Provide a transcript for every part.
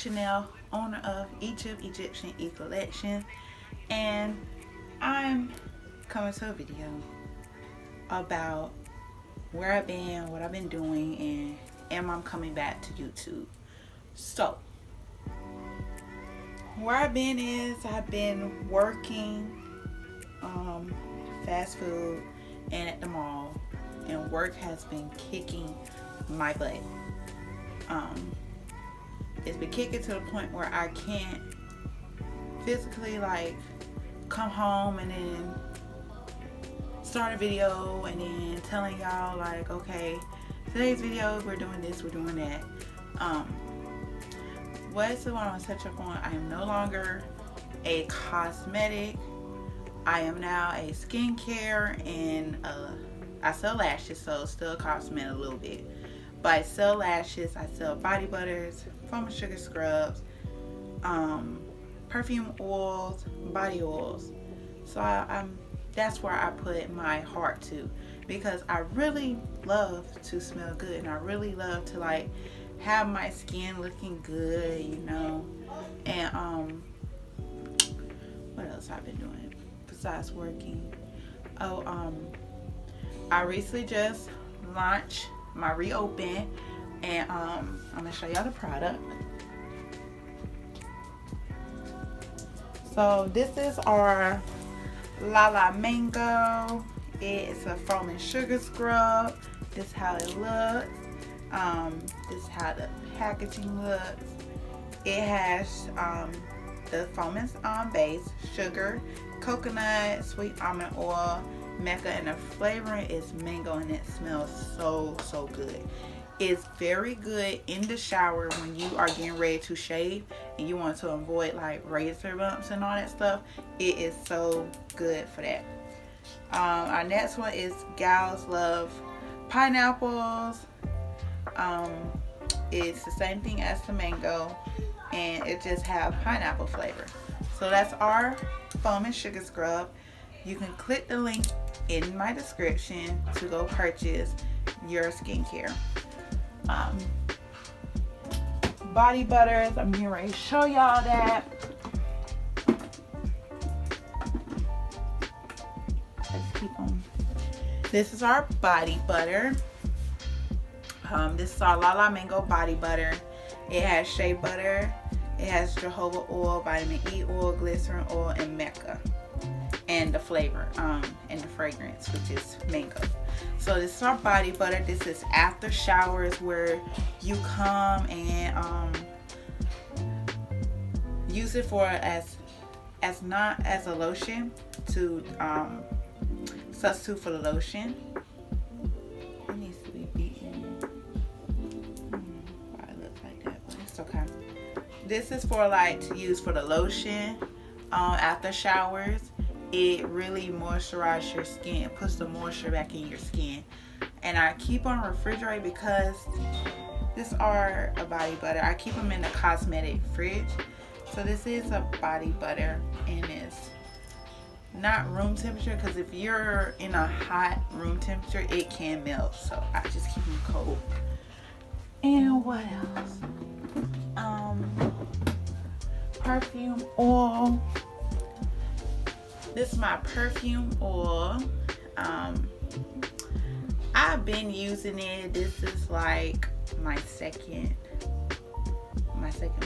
Chanel, owner of Egyptian E-Collection, and I'm coming to a video about where I've been, what I've been doing, and am I coming back to YouTube. So, where I've been is I've been working fast food and at the mall, and work has been kicking my butt. It's been kicking to the point where I can't physically come home and then start a video and then telling y'all okay, today's video we're doing this, we're doing that. What I want to touch up on, I am no longer a cosmetic. I am now a skincare, and I sell lashes, so still cosmetic a little bit. But I sell lashes, I sell body butters, foam and sugar scrubs, perfume oils, body oils. So that's where I put my heart to, because I really love to smell good, and I really love to have my skin looking good, And what else I've been doing besides working? I recently just launched my reopen, and I'm gonna show y'all the product. So this is our Lala Mango. It's a foam and sugar scrub. This is how it looks. This is how the packaging looks. It has the foam base, sugar, coconut, sweet almond oil, maca, and the flavoring is mango, and it smells so good. It's very good in the shower when you are getting ready to shave and you want to avoid razor bumps and all that stuff. It is so good for that. Our next one is Gals Love Pineapples. It's the same thing as the mango, and it just have pineapple flavor. So that's our foam and sugar scrub. You can click the link in my description to go purchase your skincare. Body butters, I'm getting ready to show y'all that. Let's keep on. This is our body butter. This is our Lala Mango body butter. It has shea butter, it has jojoba oil, vitamin E oil, glycerin oil, and maca, and the flavor and the fragrance, which is mango. So this is our body butter. This is after showers, where you come and use it for as not as a lotion, to substitute for the lotion. It needs to be beaten. Why it looks like that, but it's okay. This is for to use for the lotion after showers. It really moisturizes your skin, puts the moisture back in your skin. And I keep on refrigerating because this are a body butter. I keep them in the cosmetic fridge. So this is a body butter, and it's not room temperature, because if you're in a hot room temperature, it can melt. So I just keep them cold. And what else? Perfume oil. This is my perfume oil. I've been using it. This is my second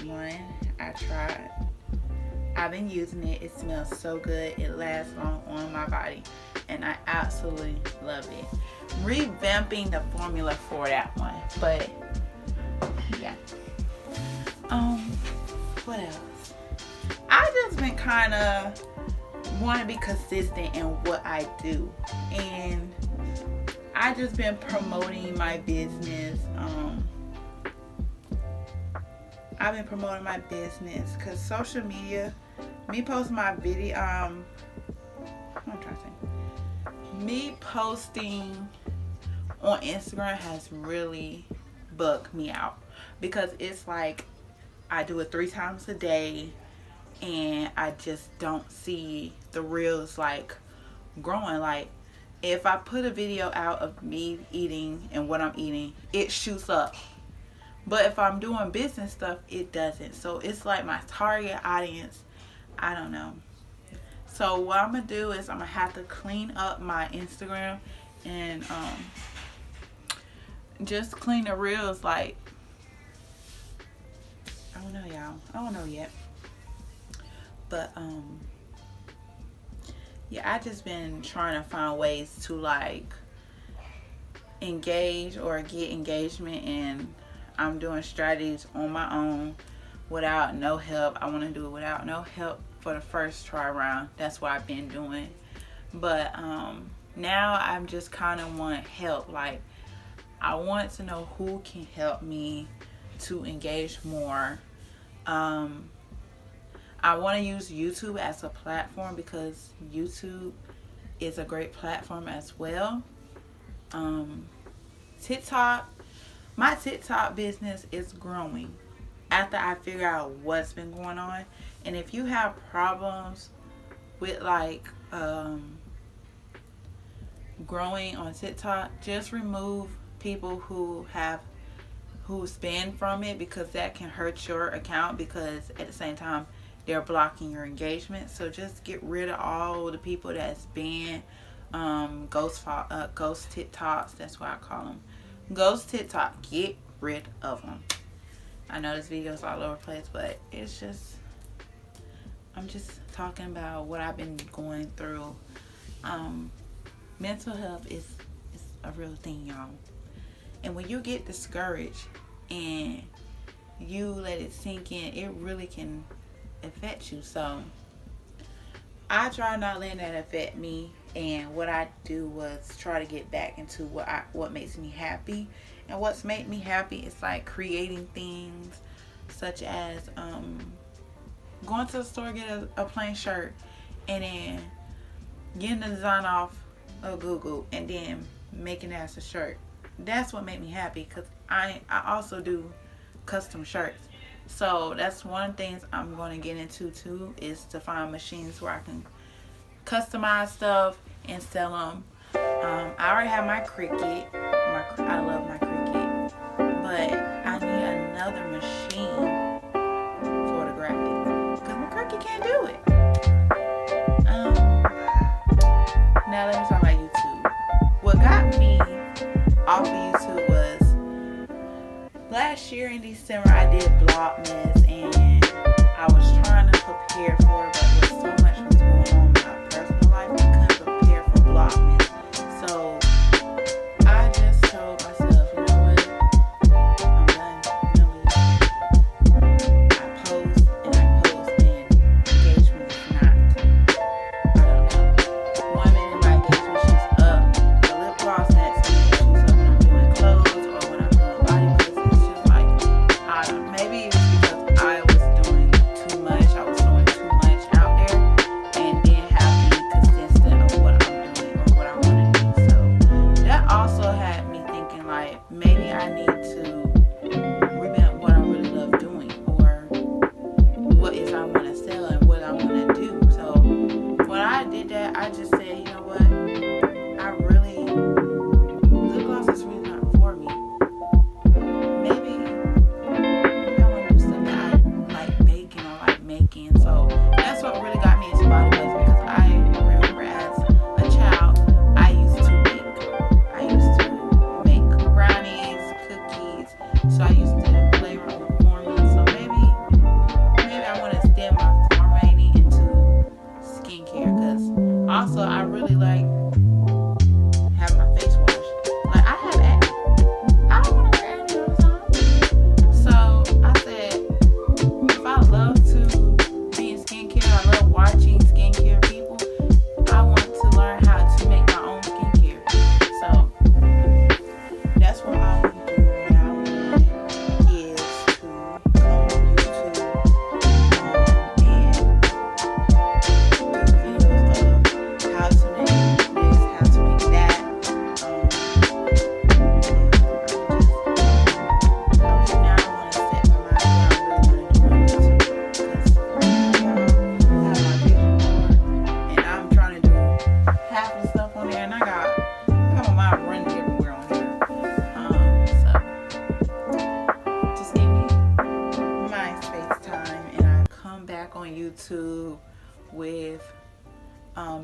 one. I tried. I've been using it. It smells so good. It lasts long on my body, and I absolutely love it. Revamping the formula for that one, but yeah. What else? I just been kind of want to be consistent in what I do, and I just been promoting my business. I've been promoting my business because social media, me posting my video, me posting on Instagram has really bugged me out, because it's I do it 3 times a day, and I just don't see the reels growing. If I put a video out of me eating and what I'm eating, it shoots up. But if I'm doing business stuff, it doesn't. So it's like my target audience, I don't know. So what I'm going to do is I'm going to have to clean up my Instagram and just clean the reels. Like, I don't know, y'all. I don't know yet. But yeah, I just been trying to find ways to like engage or get engagement, and I'm doing strategies on my own without no help. I want to do it without no help for the first try round. That's what I've been doing. But now I'm just kind of want help. Like, I want to know who can help me to engage more. I want to use YouTube as a platform because YouTube is a great platform as well. TikTok, my TikTok business is growing after I figure out what's been going on. And if you have problems with like growing on TikTok, just remove people who spend from it, because that can hurt your account, because at the same time they're blocking your engagement. So just get rid of all the people that's banned. Ghost TikToks, that's what I call them. Ghost TikTok, get rid of them. I know this video is all over the place, but it's just, I'm just talking about what I've been going through. Mental health is a real thing, y'all. And when you get discouraged and you let it sink in, it really can affect you. So I try not letting that affect me, and what I do was try to get back into what makes me happy. And what's made me happy is like creating things such as going to the store, get a plain shirt, and then getting the design off of Google and then making it as a shirt. That's what made me happy, because I also do custom shirts. So that's one of the things I'm going to get into too, is to find machines where I can customize stuff and sell them. I already have my Cricut. I love my Cricut, but I need another machine for the graphics, because my Cricut can't do it. Now let me talk about YouTube. What got me off of YouTube was last year in December I did Vlogmas, and I was trying to prepare for it, but with so much was going on in my personal life, I couldn't prepare for Vlogmas. So I just told myself, you know what, I'm done. I post and engagement is not, I don't know. 1 minute my engagement, she's up. The lip gloss, next minute she's up when I'm doing clothes or when I'm doing body buttons. It's just like, I don't know, maybe it's because I was doing too much. I was throwing too much out there.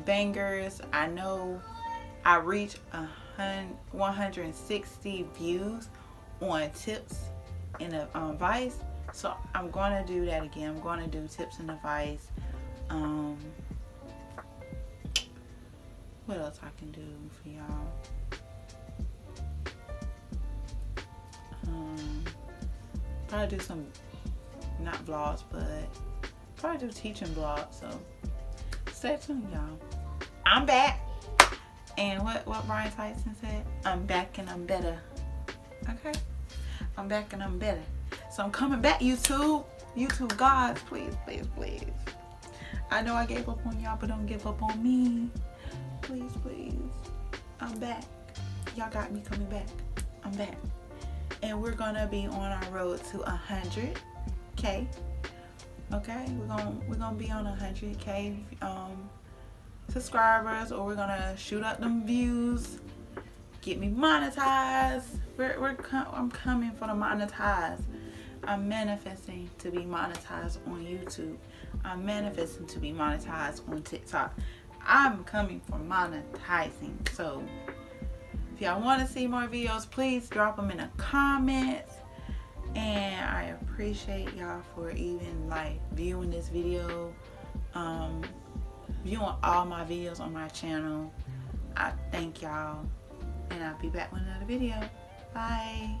bangers. I know I reached 160 views on tips and advice, so I'm gonna do that again. I'm gonna do tips and advice. What else I can do for y'all? Probably do some, not vlogs, but probably do teaching vlogs. So stay tuned, y'all. I'm back. And what Brian Tyson said? I'm back and I'm better. Okay? I'm back and I'm better. So I'm coming back, YouTube. YouTube gods, please, please, please. I know I gave up on y'all, but don't give up on me. Please, please. I'm back. Y'all got me coming back. I'm back. And we're gonna be on our road to 100K. Okay? We're gonna be on 100K subscribers, or we're gonna shoot up them views, get me monetized. I'm coming for the monetized. I'm manifesting to be monetized on YouTube. I'm manifesting to be monetized on TikTok. I'm coming for monetizing. So if y'all want to see more videos, please drop them in the comments. And I appreciate y'all for even like viewing this video, viewing all my videos on my channel. I thank y'all, and I'll be back with another video. Bye.